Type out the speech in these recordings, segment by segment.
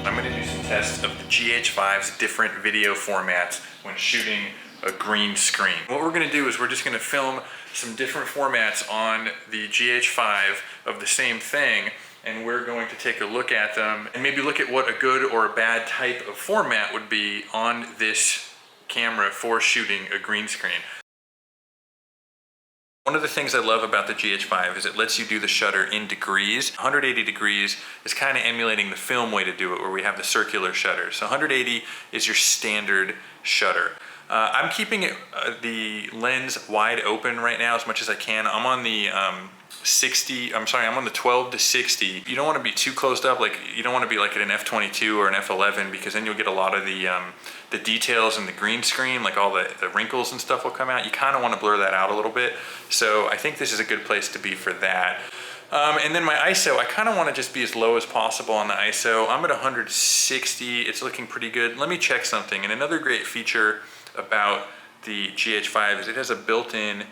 I'm going to do some tests of the GH5's different video formats when shooting a green screen. What we're going to do is we're just going to film some different formats on the GH5 of the same thing, and we're going to take a look at them and maybe look at what a good or a bad type of format would be on this camera for shooting a green screen. One of the things I love about the GH5 is it lets you do the shutter in degrees. 180 degrees is kind of emulating the film way to do it, where we have the circular shutter. So 180 is your standard shutter. I'm keeping the lens wide open right now as much as I can. I'm on the I'm on the 12 to 60. You don't want to be too closed up, like you don't want to be like at an f/22 or an f/11, because then you'll get a lot of the details in the green screen, like all the wrinkles and stuff will come out. You kind of want to blur that out a little bit. So I think this is a good place to be for that. And then my ISO, I kind of want to just be as low as possible on the ISO. I'm at 160, it's looking pretty good. Let me check something. And another great feature about the GH5 is it has a built-in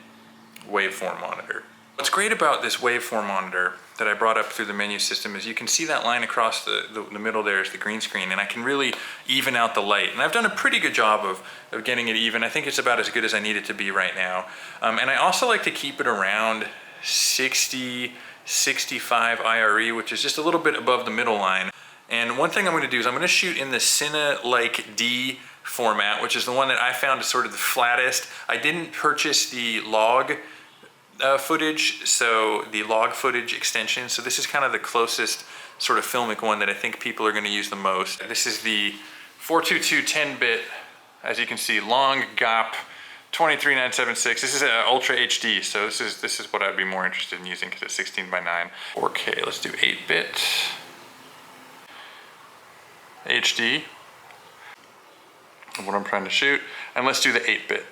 waveform monitor. What's great about this waveform monitor that I brought up through the menu system is you can see that line across the middle there is the green screen, and I can really even out the light. And I've done a pretty good job of getting it even. I think it's about as good as I need it to be right now. And I also like to keep it around 60, 65 IRE, which is just a little bit above the middle line. And one thing I'm going to do is I'm going to shoot in the Cine-like D format, which is the one that I found is sort of the flattest. I didn't purchase the log footage, so the log footage extension. So this is kind of the closest sort of filmic one that I think people are going to use the most. This is the 422 10-bit, as you can see, long GOP 23976. This is Ultra HD, so this is what I'd be more interested in using because it's 16:9. 4K, let's do 8-bit HD of what I'm trying to shoot, and let's do the 8-bit.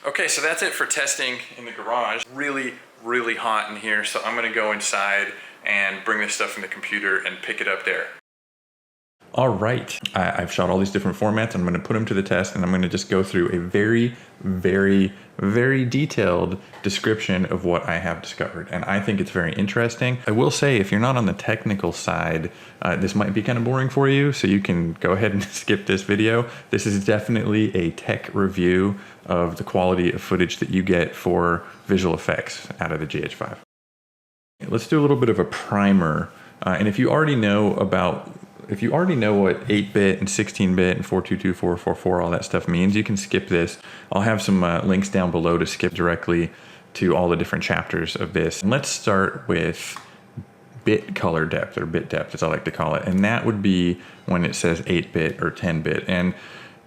Okay, so that's it for testing in the garage. Really, really hot in here, so I'm gonna go inside and bring this stuff in the computer and pick it up there. All right, I've shot all these different formats. I'm gonna put them to the test, and I'm gonna just go through a very, very, very detailed description of what I have discovered. And I think it's very interesting. I will say, if you're not on the technical side, this might be kind of boring for you, so you can go ahead and skip this video. This is definitely a tech review of the quality of footage that you get for visual effects out of the GH5. Let's do a little bit of a primer. And if you already know what 8-bit and 16-bit and 422, 444, all that stuff means, you can skip this. I'll have some links down below to skip directly to all the different chapters of this. And let's start with bit color depth, or bit depth as I like to call it. And that would be when it says 8-bit or 10-bit. And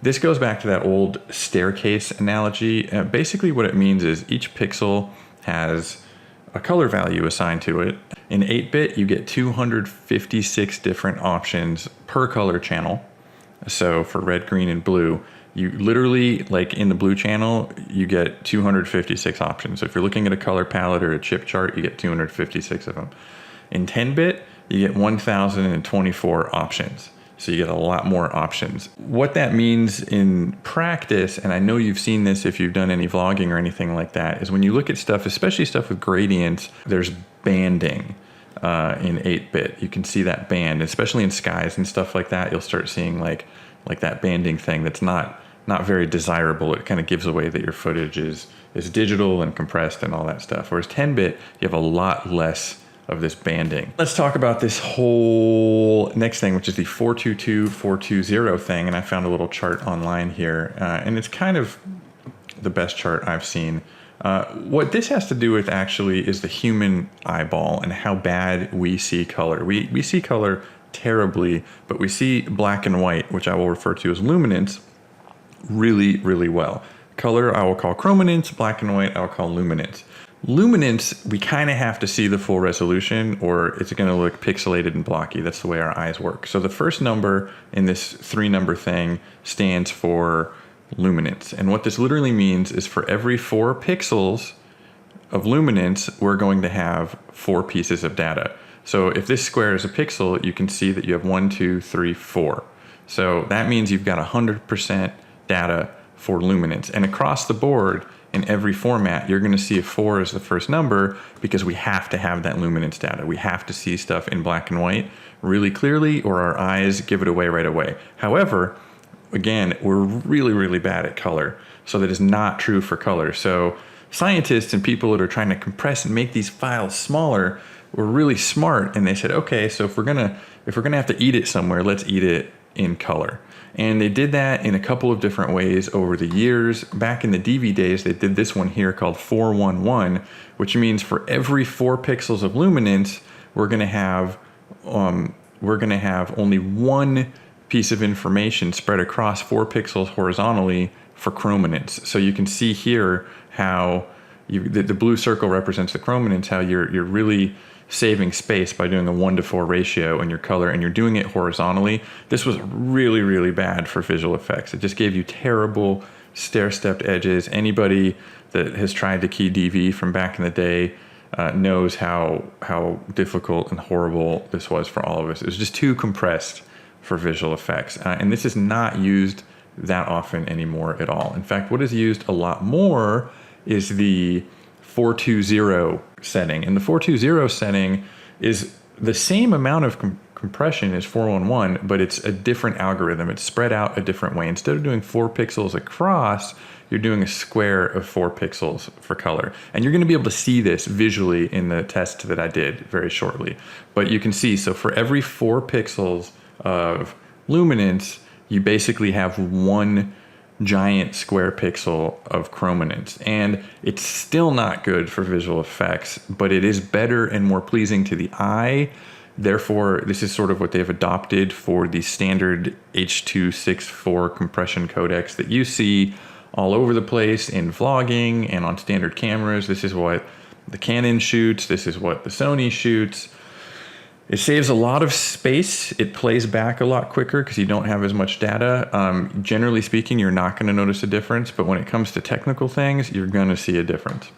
this goes back to that old staircase analogy. Basically what it means is each pixel has a color value assigned to it. In 8-bit, you get 256 different options per color channel. So for red, green, and blue, you literally, like in the blue channel, you get 256 options. So if you're looking at a color palette or a chip chart, you get 256 of them. In 10-bit, you get 1,024 options. So you get a lot more options. What that means in practice, and I know you've seen this if you've done any vlogging or anything like that, is when you look at stuff, especially stuff with gradients, there's banding in 8-bit. You can see that band, especially in skies and stuff like that. You'll start seeing like that banding thing that's not very desirable. It kind of gives away that your footage is digital and compressed and all that stuff. Whereas 10-bit, you have a lot less of this banding. Let's talk about this whole next thing, which is the 422, 420 thing. And I found a little chart online here, and it's kind of the best chart I've seen. What this has to do with actually is the human eyeball and how bad we see color. We see color terribly, but we see black and white, which I will refer to as luminance, really, really well. Color I will call chrominance, black and white I will call luminance. Luminance, we kind of have to see the full resolution or it's going to look pixelated and blocky. That's the way our eyes work. So the first number in this 3-number thing stands for luminance. And what this literally means is for every 4 pixels of luminance, we're going to have 4 pieces of data. So if this square is a pixel, you can see that you have 1, 2, 3, 4. So that means you've got 100% data for luminance. And across the board, in every format, you're gonna see a 4 as the first number because we have to have that luminance data. We have to see stuff in black and white really clearly or our eyes give it away right away. However, again, we're really, really bad at color. So that is not true for color. So scientists and people that are trying to compress and make these files smaller were really smart, and they said, okay, so if we're gonna have to eat it somewhere, let's eat it in color. And they did that in a couple of different ways over the years. Back in the DV days, they did this one here called 411, which means for every 4 pixels of luminance, we're gonna have only one piece of information spread across 4 pixels horizontally for chrominance. So you can see here how the blue circle represents the chrominance, how you're really saving space by doing a 1:4 ratio in your color, and you're doing it horizontally. This was really, really bad for visual effects. It just gave you terrible stair-stepped edges. Anybody that has tried to key DV from back in the day knows how difficult and horrible this was for all of us. It was just too compressed for visual effects. And this is not used that often anymore at all. In fact, what is used a lot more is the 420 setting. And the 420 setting is the same amount of compression as 411, but it's a different algorithm. It's spread out a different way. Instead of doing 4 pixels across, you're doing a square of 4 pixels for color. And you're gonna be able to see this visually in the test that I did very shortly. But you can see, so for every 4 pixels of luminance, you basically have 1 giant square pixel of chrominance. And it's still not good for visual effects, but it is better and more pleasing to the eye. Therefore, this is sort of what they've adopted for the standard H.264 compression codecs that you see all over the place in vlogging and on standard cameras. This is what the Canon shoots. This is what the Sony shoots. It saves a lot of space. It plays back a lot quicker because you don't have as much data. Generally speaking, you're not going to notice a difference, but when it comes to technical things, you're going to see a difference.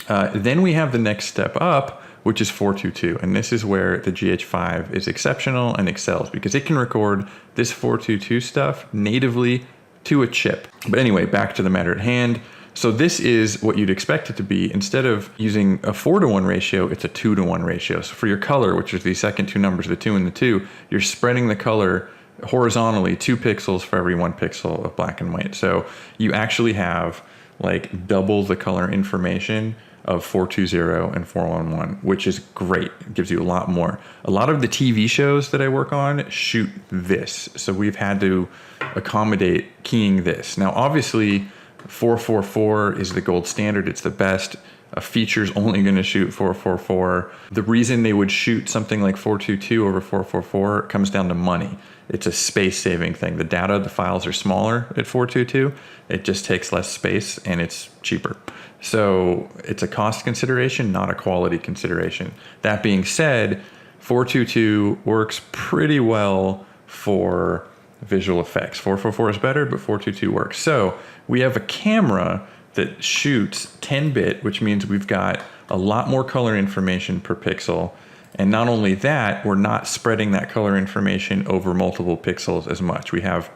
Then we have the next step up, which is 422. And this is where the GH5 is exceptional and excels because it can record this 422 stuff natively to a chip. But anyway, back to the matter at hand. So this is what you'd expect it to be. Instead of using a 4:1 ratio, it's a 2:1 ratio. So for your color, which is the second 2 numbers, the 2 and the 2, you're spreading the color horizontally 2 pixels for every 1 pixel of black and white. So you actually have like double the color information of 420 and 411, which is great. It gives you a lot more. A lot of the TV shows that I work on shoot this. So we've had to accommodate keying this. Now, obviously, 444 is the gold standard. It's the best. A feature's only going to shoot 444. The reason they would shoot something like 422 over 444 comes down to money. It's a space-saving thing. The data, the files are smaller at 422. It just takes less space and it's cheaper. So it's a cost consideration, not a quality consideration. That being said, 422 works pretty well for visual effects. 444 is better, but 422 works. So we have a camera that shoots 10-bit, which means we've got a lot more color information per pixel. And not only that, we're not spreading that color information over multiple pixels as much. We have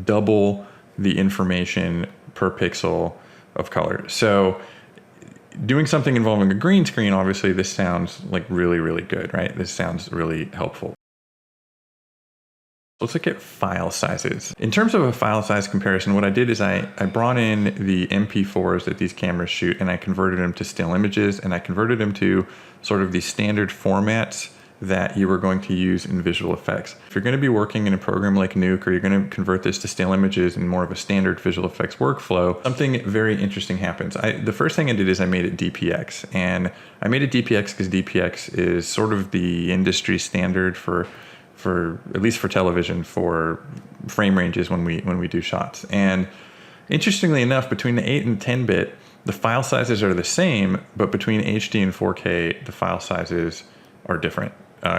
double the information per pixel of color. So doing something involving a green screen, obviously this sounds like really, really good, right? This sounds really helpful. Let's look at file sizes. In terms of a file size comparison, what I did is I brought in the MP4s that these cameras shoot and I converted them to still images, and I converted them to sort of the standard formats that you were going to use in visual effects. If you're going to be working in a program like Nuke, or you're going to convert this to still images in more of a standard visual effects workflow, something very interesting happens. The first thing I did is I made it DPX, and I made it DPX because DPX is sort of the industry standard for at least for television, for frame ranges when we do shots. And interestingly enough, between the 8 and 10-bit, the file sizes are the same, but between HD and 4K, the file sizes are different.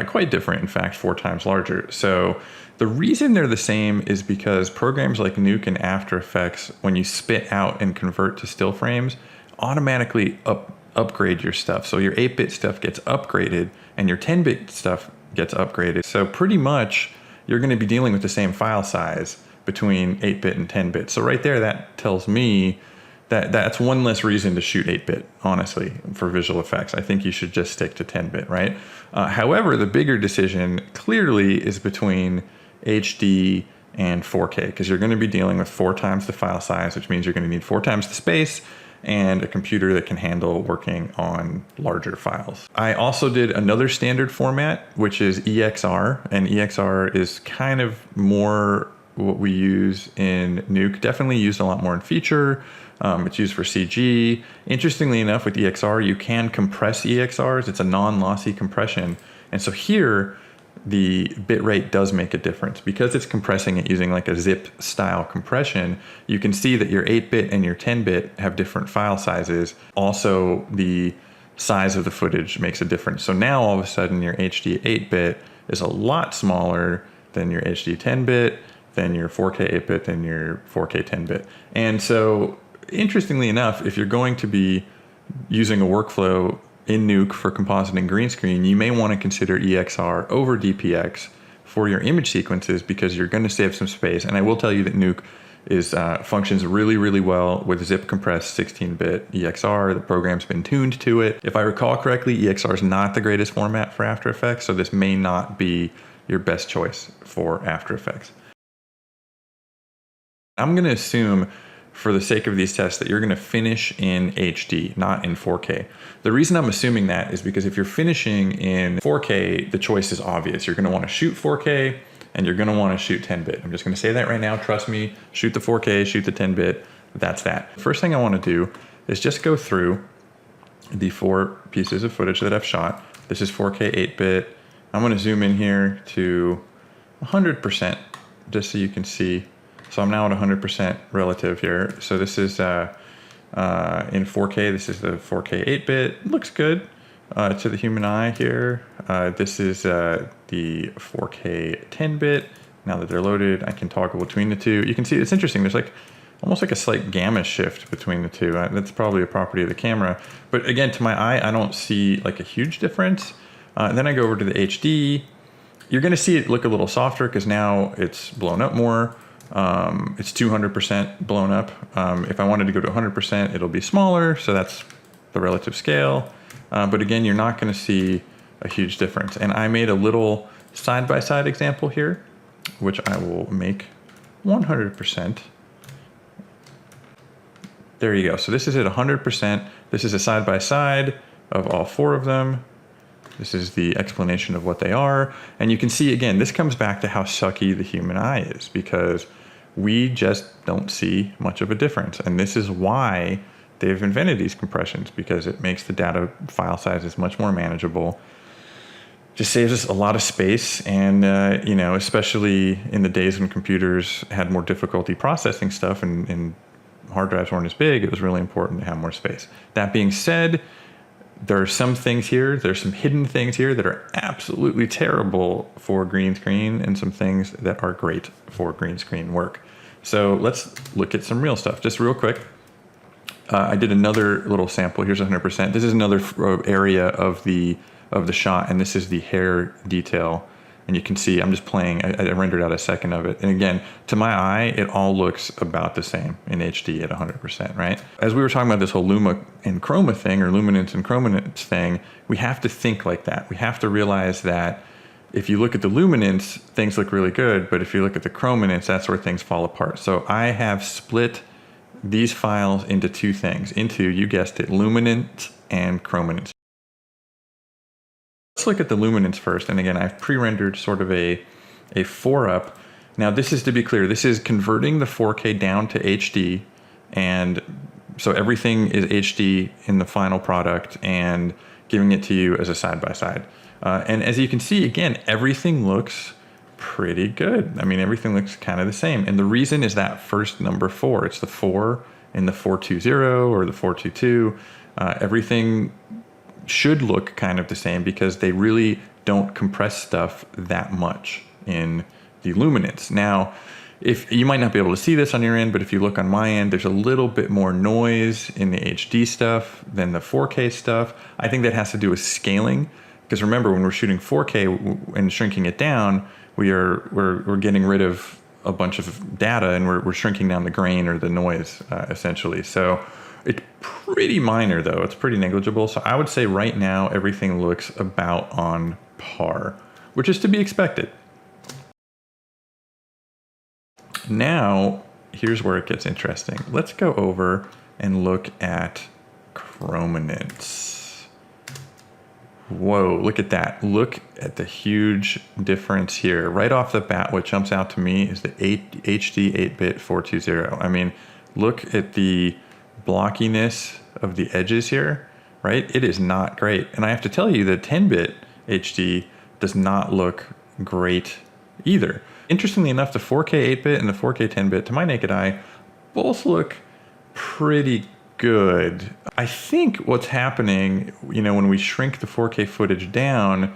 Quite different, in fact, 4 times larger. So the reason they're the same is because programs like Nuke and After Effects, when you spit out and convert to still frames, automatically upgrade your stuff. So your 8-bit stuff gets upgraded and your 10-bit stuff gets upgraded. So pretty much you're going to be dealing with the same file size between 8-bit and 10-bit. So right there, that tells me that's one less reason to shoot 8-bit, honestly, for visual effects. I think you should just stick to 10-bit, right? However, the bigger decision clearly is between HD and 4K, because you're going to be dealing with 4 times the file size, which means you're going to need 4 times the space and a computer that can handle working on larger files. I also did another standard format, which is EXR, and EXR is kind of more what we use in Nuke, definitely used a lot more in feature. It's used for CG. Interestingly enough, with EXR, you can compress EXRs. It's a non-lossy compression. And so here, the bitrate does make a difference. Because it's compressing it using like a zip style compression, you can see that your 8-bit and your 10-bit have different file sizes. Also, the size of the footage makes a difference. So now all of a sudden your HD 8-bit is a lot smaller than your HD 10-bit, than your 4K 8-bit, than your 4K 10-bit. And so interestingly enough, if you're going to be using a workflow in Nuke for compositing green screen, you may want to consider EXR over DPX for your image sequences, because you're going to save some space. And I will tell you that Nuke functions really, really well with zip compressed 16-bit EXR. The program's been tuned to it. If I recall correctly, EXR is not the greatest format for After Effects, so this may not be your best choice for After Effects. I'm going to assume, for the sake of these tests, that you're going to finish in HD, not in 4K. The reason I'm assuming that is because if you're finishing in 4K, the choice is obvious. You're going to want to shoot 4K and you're going to want to shoot 10-bit. I'm just going to say that right now. Trust me, shoot the 4K, shoot the 10-bit. That's that. First thing I want to do is just go through the 4 pieces of footage that I've shot. This is 4K 8-bit. I'm going to zoom in here to 100% just so you can see. So I'm now at 100% relative here. So this is in 4K, this is the 4K 8-bit. Looks good to the human eye here. This is the 4K 10-bit. Now that they're loaded, I can toggle between the two. You can see it's interesting. There's like almost like a slight gamma shift between the two. That's probably a property of the camera. But again, to my eye, I don't see like a huge difference. And then I go over to the HD. You're going to see it look a little softer because now it's blown up more. It's 200% blown up. If I wanted to go to 100%, it'll be smaller. So that's the relative scale. But again, you're not going to see a huge difference. And I made a little side-by-side example here, which I will make 100%. There you go. So this is at 100%. This is a side-by-side of all 4 of them. This is the explanation of what they are. And you can see, again, this comes back to how sucky the human eye is, because we just don't see much of a difference. And this is why they've invented these compressions, because it makes the data file sizes much more manageable. Just saves us a lot of space. And, you know, especially in the days when computers had more difficulty processing stuff and hard drives weren't as big, it was really important to have more space. That being said, there are some things here, there's some hidden things here that are absolutely terrible for green screen, and some things that are great for green screen work. So let's look at some real stuff, just real quick. I did another little sample. Here's 100%. This is another area of the shot, and this is the hair detail. And you can see I'm just playing, I rendered out a second of it. And again, to my eye, it all looks about the same in HD at 100%, right? As we were talking about this whole LUMA and Chroma thing, or Luminance and Chrominance thing, we have to think like that. We have to realize that if you look at the Luminance, things look really good, but if you look at the Chrominance, that's where things fall apart. So I have split these files into 2 things, into, you guessed it, Luminance and Chrominance. Let's look at the Luminance first. And again, I've pre-rendered sort of a 4-up. Now this is, to be clear, this is converting the 4K down to HD. And so everything is HD in the final product and giving it to you as a side-by-side. And as you can see, again, everything looks pretty good. I mean, everything looks kind of the same. And the reason is that first number 4. It's the 4 in the 420 or the 422. Everything should look kind of the same because they really don't compress stuff that much in the Luminance. Now, if you might not be able to see this on your end, but if you look on my end, there's a little bit more noise in the HD stuff than the 4K stuff. I think that has to do with scaling, because remember, when we're shooting 4K and shrinking it down, we're getting rid of a bunch of data, and we're shrinking down the grain or the noise essentially. So it's pretty minor though, it's pretty negligible. So I would say right now everything looks about on par, which is to be expected. Now, here's where it gets interesting. Let's go over and look at chrominance. Whoa, look at that. Look at the huge difference here. Right off the bat, what jumps out to me is the HD 8-bit 420. I mean, look at the blockiness of the edges here, right? It is not great. And I have to tell you that 10-bit HD does not look great either. Interestingly enough, the 4K 8-bit and the 4K 10-bit, to my naked eye, both look pretty good. I think what's happening, you know, when we shrink the 4K footage down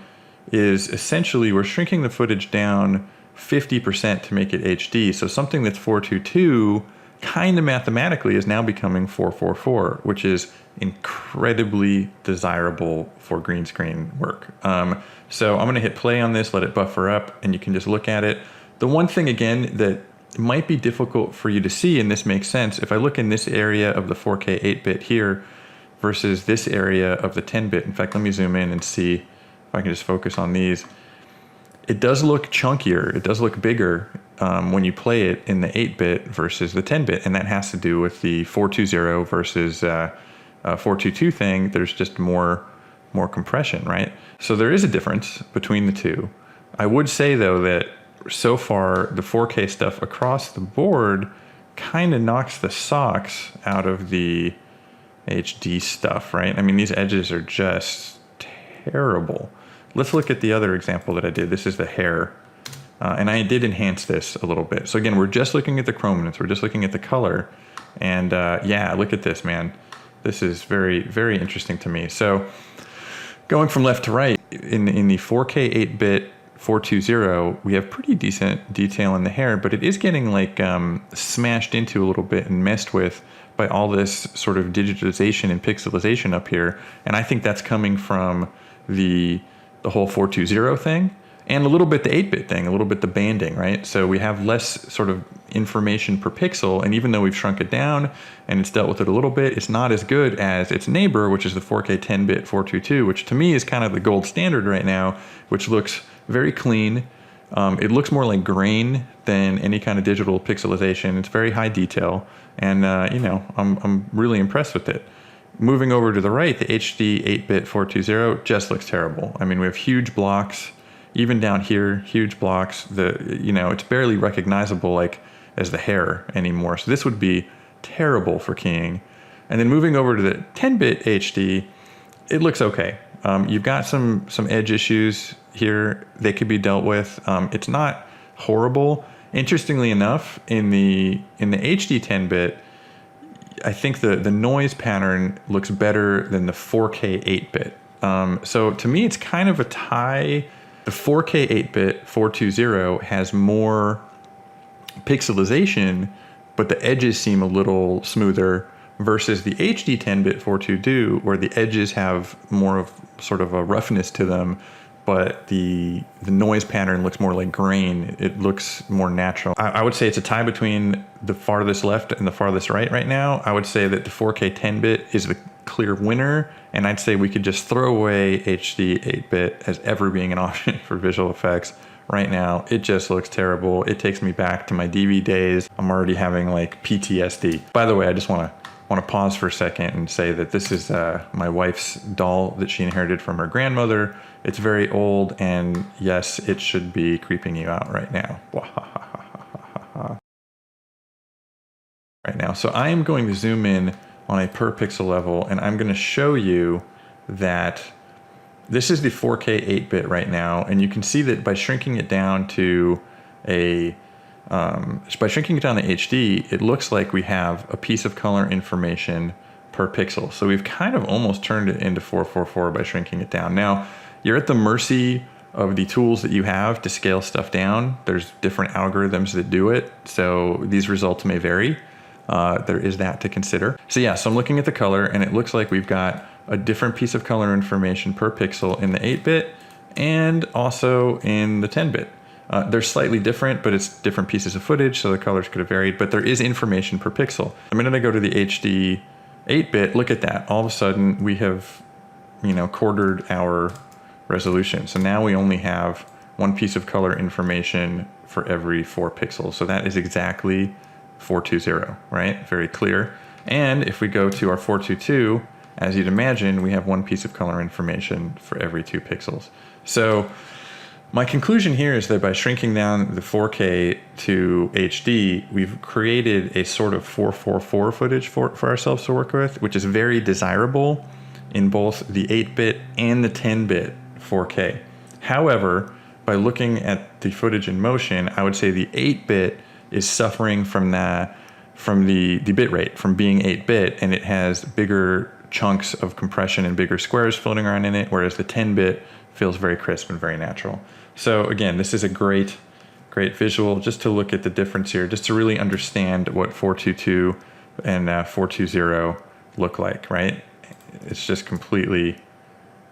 is essentially we're shrinking the footage down 50% to make it HD. So something that's 422 kind of mathematically is now becoming 444, which is incredibly desirable for green screen work. So I'm gonna hit play on this, let it buffer up, and you can just look at it. The one thing again that might be difficult for you to see, and this makes sense, if I look in this area of the 4K 8-bit here versus this area of the 10-bit, in fact, let me zoom in and see if I can just focus on these. It does look chunkier, it does look bigger when you play it in the 8-bit versus the 10-bit, and that has to do with the 420 versus 422 thing. There's just more compression, right? So there is a difference between the two. I would say though that so far the 4K stuff across the board kind of knocks the socks out of the HD stuff, right? I mean, these edges are just terrible. Let's look at the other example that I did. This is the hair. And I did enhance this a little bit. So again, we're just looking at the chrominance. We're just looking at the color. And yeah, look at this, man. This is very, very interesting to me. So going from left to right, in the 4K 8-bit 420, we have pretty decent detail in the hair, but it is getting like smashed into a little bit and messed with by all this sort of digitization and pixelization up here. And I think that's coming from the whole 420 thing, and a little bit the 8-bit thing, a little bit the banding, right? So we have less sort of information per pixel, and even though we've shrunk it down and it's dealt with it a little bit, it's not as good as its neighbor, which is the 4K 10-bit 422, which to me is kind of the gold standard right now, which looks very clean. It looks more like grain than any kind of digital pixelization. It's very high detail, and you know, I'm really impressed with it. Moving over to the right, the HD 8-bit 420 just looks terrible. I mean, we have huge blocks, even down here, huge blocks. You know, it's barely recognizable like as the hair anymore. So this would be terrible for keying. And then moving over to the 10-bit HD, it looks okay. You've got some edge issues here. They could be dealt with. It's not horrible. Interestingly enough, in the HD 10-bit, I think the noise pattern looks better than the 4K 8-bit. So to me, it's kind of a tie. The 4K 8-bit 420 has more pixelization, but the edges seem a little smoother, versus the HD 10-bit 422, where the edges have more of sort of a roughness to them, but the noise pattern looks more like grain. It looks more natural. I would say it's a tie between the farthest left and the farthest right now. I would say that the 4K 10-bit is the clear winner, and I'd say we could just throw away HD 8-bit as ever being an option for visual effects. Right now, it just looks terrible. It takes me back to my DV days. I'm already having like PTSD. By the way, I just want to pause for a second and say that this is my wife's doll that she inherited from her grandmother. It's very old, and yes, it should be creeping you out right now. Right now. So I am going to zoom in on a per pixel level, and I'm going to show you that this is the 4K 8-bit right now, and you can see that by shrinking it down to by shrinking it down to HD, it looks like we have a piece of color information per pixel. So we've kind of almost turned it into 444 by shrinking it down. Now, you're at the mercy of the tools that you have to scale stuff down. There's different algorithms that do it, so these results may vary. There is that to consider. So yeah, so I'm looking at the color, and it looks like we've got a different piece of color information per pixel in the 8-bit and also in the 10-bit. They're slightly different, but it's different pieces of footage, so the colors could have varied, but there is information per pixel. The minute I go to the HD 8-bit, look at that. All of a sudden we have, you know, quartered our resolution. So now we only have one piece of color information for every 4 pixels. So that is exactly 420, right? Very clear. And if we go to our 422, as you'd imagine, we have one piece of color information for every 2 pixels. So my conclusion here is that by shrinking down the 4K to HD, we've created a sort of 444 footage for ourselves to work with, which is very desirable in both the 8-bit and the 10-bit 4K. However, by looking at the footage in motion, I would say the 8-bit is suffering from the bit rate, from being 8-bit, and it has bigger chunks of compression and bigger squares floating around in it, whereas the 10-bit feels very crisp and very natural. So again, this is a great visual just to look at the difference here, just to really understand what 422 and 420 look like, right? It's just completely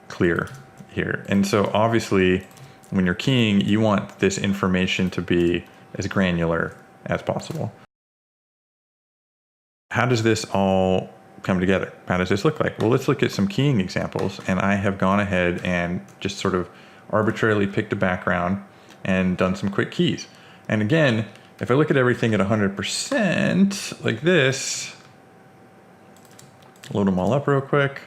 clear here. And so obviously when you're keying, you want this information to be as granular as possible. How does this all come together? How does this look like? Well, let's look at some keying examples. And I have gone ahead and just sort of arbitrarily picked a background and done some quick keys. And again, if I look at everything at 100% like this, load them all up real quick.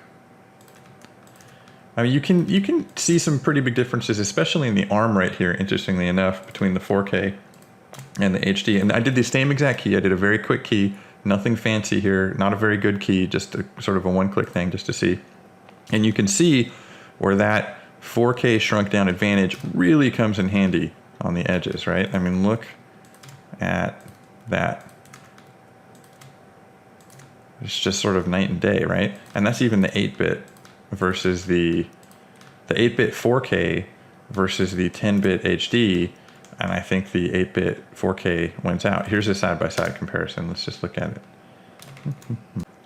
I mean, you can see some pretty big differences, especially in the arm right here, interestingly enough, between the 4K and the HD. And I did the same exact key. I did a very quick key, nothing fancy here, not a very good key, just a sort of a one-click thing just to see. And you can see where that 4K shrunk down advantage really comes in handy on the edges, right? I mean, look at that. It's just sort of night and day, right? And that's even the 8-bit versus the 8-bit 4K versus the 10-bit HD. And I think the 8-bit 4K wins out. Here's a side-by-side comparison. Let's just look at it.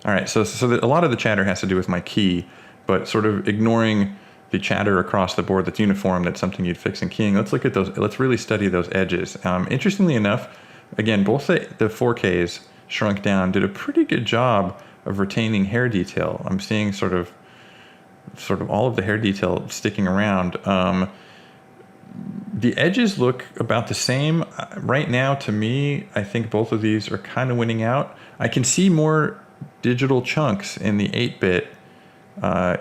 All right, so a lot of the chatter has to do with my key, but sort of ignoring the chatter across the board that's uniform, that's something you'd fix in keying. Let's look at those, let's really study those edges. Interestingly enough, again, both the 4Ks shrunk down did a pretty good job of retaining hair detail. I'm seeing sort of all of the hair detail sticking around. The edges look about the same. Right now, to me, I think both of these are kind of winning out. I can see more digital chunks in the 8-bit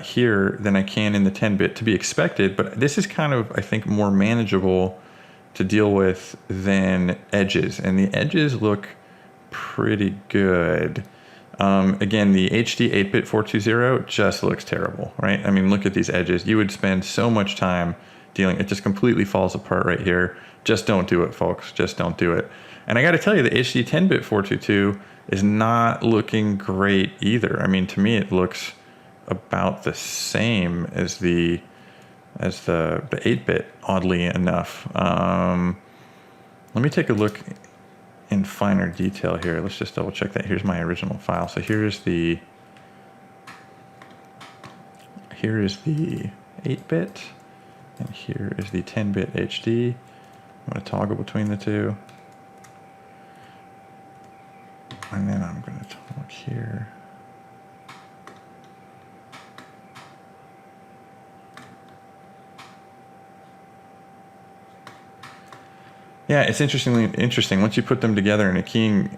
here than I can in the 10-bit, to be expected, but this is kind of, I think, more manageable to deal with than edges, and the edges look pretty good. Again, the HD 8-bit 420 just looks terrible, right? I mean, look at these edges. You would spend so much time dealing, it just completely falls apart right here. Just don't do it, folks. Just don't do it. And I got to tell you, the HD 10-bit 422 is not looking great either. I mean, to me, it looks about the same as the 8-bit, oddly enough. Let me take a look in finer detail here. Let's just double check that. Here's my original file. So here is the 8-bit, and here is the 10-bit HD. I'm going to toggle between the two. And then I'm going to talk here. Yeah, it's interesting. Once you put them together in a keying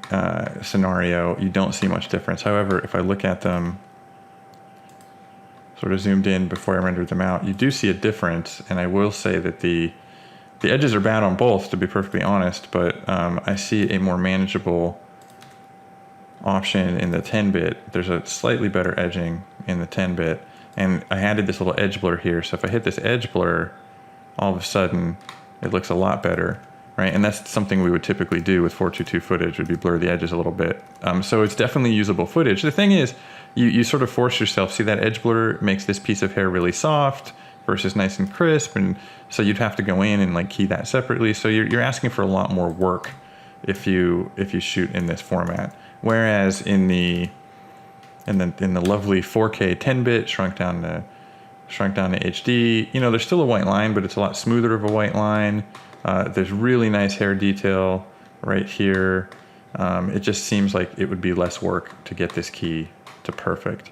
scenario, you don't see much difference. However, if I look at them sort of zoomed in before I rendered them out, you do see a difference. And I will say that the edges are bad on both, to be perfectly honest, but I see a more manageable option in the 10-bit. There's a slightly better edging in the 10-bit. And I added this little edge blur here. So if I hit this edge blur, all of a sudden it looks a lot better. Right, and that's something we would typically do with 422 footage, would be blur the edges a little bit. So it's definitely usable footage. The thing is, you sort of force yourself. See, that edge blur makes this piece of hair really soft versus nice and crisp, and so you'd have to go in and like key that separately. So you're asking for a lot more work if you shoot in this format. Whereas in the lovely 4K 10-bit shrunk down to shrunk down to HD. You know, there's still a white line, but it's a lot smoother of a white line. There's really nice hair detail right here. It just seems like it would be less work to get this key to perfect.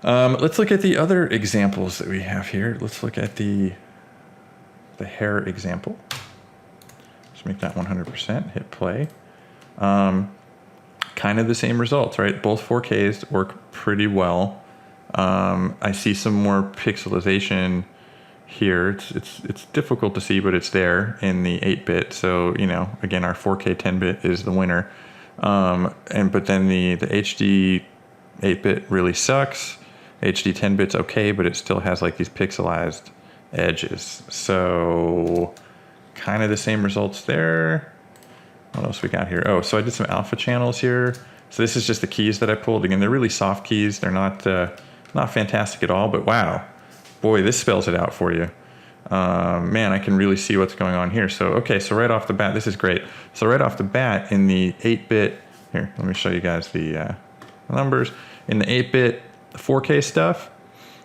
Let's look at the other examples that we have here. Let's look at the hair example. Let's make that 100%, hit play. Kind of the same results, right? Both 4Ks work pretty well. I see some more pixelization here. It's difficult to see, but it's there in the 8-bit. So, you know, again, our 4K 10-bit is the winner. But then the HD 8-bit really sucks. HD 10-bit's okay, but it still has like these pixelized edges. So kind of the same results there. What else we got here? Oh, so I did some alpha channels here. So this is just the keys that I pulled. Again, they're really soft keys. They're not fantastic at all, but wow, boy, this spells it out for you. Man, I can really see what's going on here. So, okay, so right off the bat, this is great. So right off the bat in the 8-bit, here, let me show you guys the numbers. In the 8-bit 4K stuff,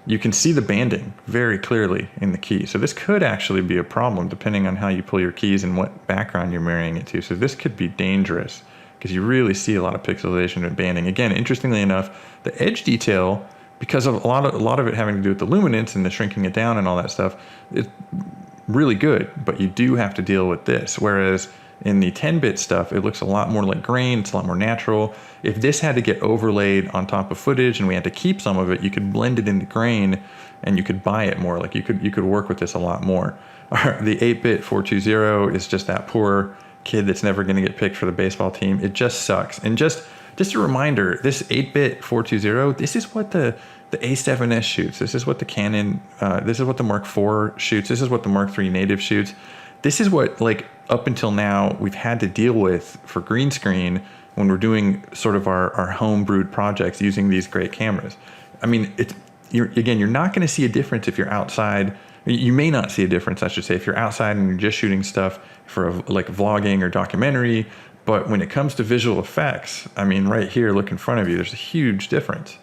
you can see the banding very clearly in the key. So this could actually be a problem depending on how you pull your keys and what background you're marrying it to. So this could be dangerous because you really see a lot of pixelization and banding. Again, interestingly enough, the edge detail, because of a lot of it having to do with the luminance and the shrinking it down and all that stuff, it's really good, but you do have to deal with this. Whereas in the 10-bit stuff, it looks a lot more like grain, it's a lot more natural. If this had to get overlaid on top of footage and we had to keep some of it, you could blend it into grain and you could buy it more. Like you could work with this a lot more. The 8-bit 420 is just that poor kid that's never gonna get picked for the baseball team. It just sucks. And just a reminder, this 8-bit 420, this is what the A7S shoots. This is what the Canon, this is what the Mark IV shoots. This is what the Mark III native shoots. This is what, like, up until now, we've had to deal with for green screen when we're doing sort of our home brewed projects using these great cameras. I mean, you're not going to see a difference if you're outside. You may not see a difference, I should say, if you're outside and you're just shooting stuff for like vlogging or documentary. But when it comes to visual effects, I mean, right here, look in front of you, there's a huge difference.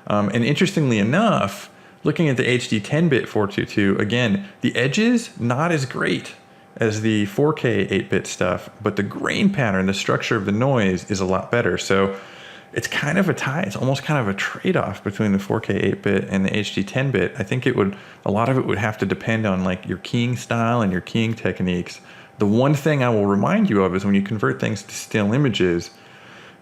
And interestingly enough, looking at the HD 10-bit 422, again, the edges, not as great as the 4K 8-bit stuff, but the grain pattern, the structure of the noise is a lot better. So it's kind of a tie. It's almost kind of a trade-off between the 4K 8-bit and the HD 10-bit. I think a lot of it would have to depend on like your keying style and your keying techniques. The one thing I will remind you of is when you convert things to still images,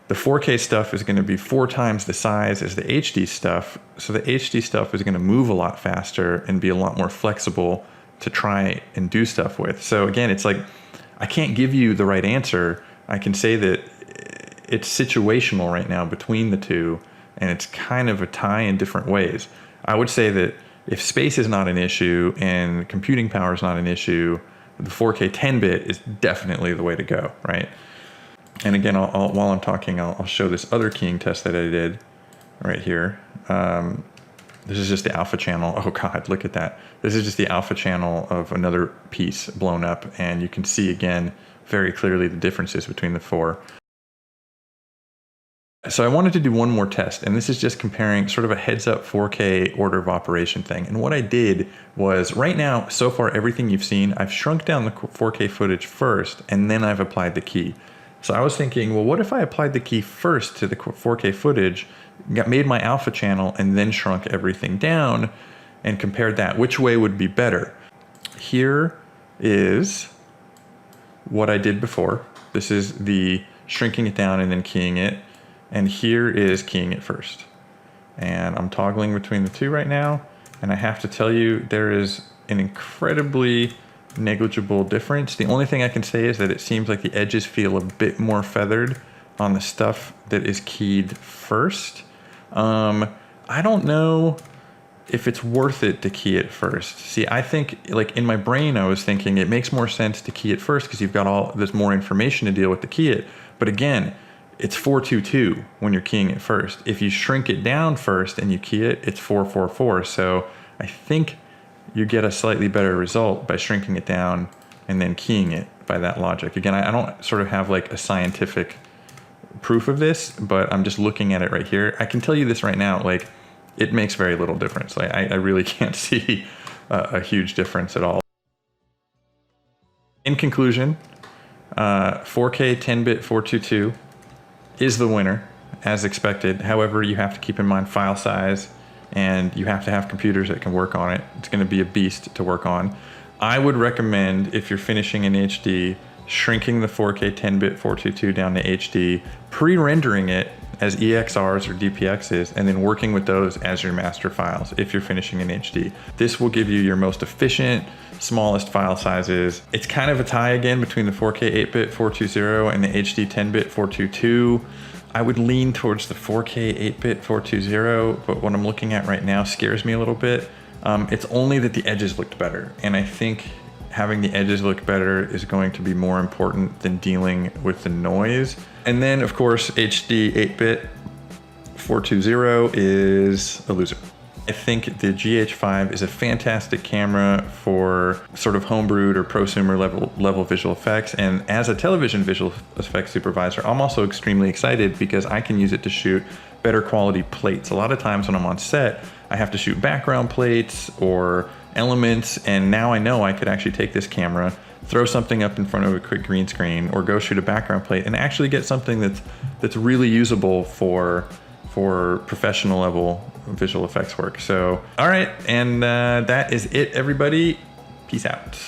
the 4K stuff is going to be 4 times the size as the HD stuff. So the HD stuff is going to move a lot faster and be a lot more flexible to try and do stuff with. So again, it's like, I can't give you the right answer. I can say that it's situational right now between the two, and it's kind of a tie in different ways. I would say that if space is not an issue and computing power is not an issue, the 4K 10-bit is definitely the way to go, right? And again, while I'm talking, I'll show this other keying test that I did right here. This is just the alpha channel. Oh God, look at that. This is just the alpha channel of another piece blown up, and you can see again very clearly the differences between the 4. So I wanted to do one more test, and this is just comparing sort of a heads-up 4K order of operation thing. And what I did was, right now, so far everything you've seen, I've shrunk down the 4K footage first, and then I've applied the key. So I was thinking, well, what if I applied the key first to the 4K footage, made my alpha channel, and then shrunk everything down and compared that? Which way would be better? Here is what I did before. This is the shrinking it down and then keying it. And here is keying it first. And I'm toggling between the two right now. And I have to tell you, there is an incredibly negligible difference. The only thing I can say is that it seems like the edges feel a bit more feathered on the stuff that is keyed first. I don't know if it's worth it to key it first. See, I think, like, in my brain, I was thinking it makes more sense to key it first because you've got there's more information to deal with to key it. But again, it's 422 when you're keying it first. If you shrink it down first and you key it, it's 444. So I think you get a slightly better result by shrinking it down and then keying it by that logic. Again, I don't sort of have like a scientific proof of this, but I'm just looking at it right here. I can tell you this right now, like, it makes very little difference. Like I really can't see a huge difference at all. In conclusion, 4K 10-bit 422 is the winner, as expected. However, you have to keep in mind file size, and you have to have computers that can work on it. It's going to be a beast to work on. I would recommend, if you're finishing in HD, shrinking the 4K 10-bit 422 down to HD, pre-rendering it as EXRs or DPXs, and then working with those as your master files if you're finishing in HD. This will give you your most efficient, smallest file sizes. It's kind of a tie again between the 4K 8-bit 420 and the HD 10-bit 422. I would lean towards the 4K 8-bit 420, but what I'm looking at right now scares me a little bit. It's only that the edges looked better, and I think having the edges look better is going to be more important than dealing with the noise. And then, of course, HD 8-bit 420 is a loser. I think the GH5 is a fantastic camera for sort of homebrewed or prosumer level visual effects. And as a television visual effects supervisor, I'm also extremely excited because I can use it to shoot better quality plates. A lot of times when I'm on set, I have to shoot background plates or elements, and now I know I could actually take this camera, throw something up in front of a quick green screen, or go shoot a background plate and actually get something that's really usable for professional level visual effects work. So, all right, and that is it, everybody. Peace out.